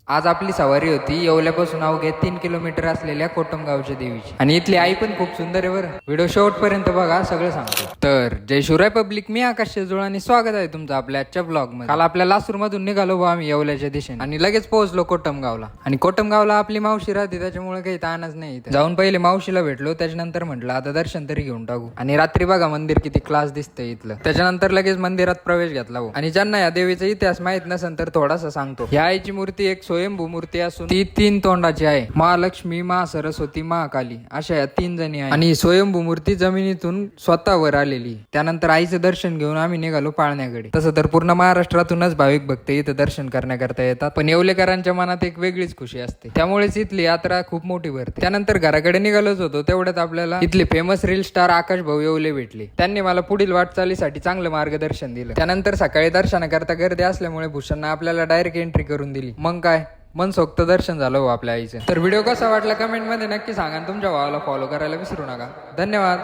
आज आपली सवारी होती येवल्यापासून अवघ्या 3 किलोमीटर असलेल्या कोटमगावच्या देवीची. आणि इथली आई पण खूप सुंदर आहे बरं. व्हिडिओ शेवटपर्यंत बघा, सगळं सांगतो. तर जय शिवराय पब्लिक, मी आकाश शेजूळ आणि स्वागत आहे तुमचं आपल्या आजच्या ब्लॉग मध्ये. काल आपल्या लासूर मधून निघालो बा आम्ही येवल्याच्या दिशेने आणि लगेच पोहोचलो कोटमगावला. आणि कोटमगावला आपली मावशी राहते त्याच्यामुळे काही ताणच नाही. जाऊन पहिले मावशीला भेटलो, त्याच्यानंतर म्हटलं आता दर्शन तरी घेऊन टाकू. आणि रात्री बघा मंदिर किती क्लास दिसतंय इथलं. त्याच्यानंतर लगेच मंदिरात प्रवेश घेतला भाऊ. आणि ज्यांना या देवीचा इतिहास माहित नसेल तर थोडासा सांगतो. या आईची मूर्ती एक स्वयंभू मूर्ती असून ती 3 तोंडाची आहे. महालक्ष्मी, मा सरस्वती, महाकाली अशा या 3 जणी आहे. आणि स्वयंभू मूर्ती जमिनीतून स्वतःवर आलेली. त्यानंतर आईचं दर्शन घेऊन आम्ही निघालो पाळण्याकडे. तसं तर पूर्ण महाराष्ट्रातूनच भाविक भक्त इथं दर्शन करण्याकरता येतात, पण येवलेकरांच्या मनात एक वेगळीच खुशी असते, त्यामुळेच इथली यात्रा खूप मोठी भरते. त्यानंतर घराकडे निघालोच होतो तेवढ्यात आपल्याला इथले फेमस रील स्टार आकाश भाऊ येवले भेटले. त्यांनी मला पुढील वाटचालीसाठी चांगलं मार्गदर्शन दिलं. त्यानंतर सकाळी दर्शनाकरता गर्दी असल्यामुळे भूषणनं आपल्याला डायरेक्ट एंट्री करून दिली. मग काय मनसोक्त दर्शन झालं हो आपल्या आईचं. तर व्हिडिओ कसा वाटला कमेंट मध्ये नक्की सांगा. तुमच्या भावाला फॉलो करायला विसरू नका. धन्यवाद.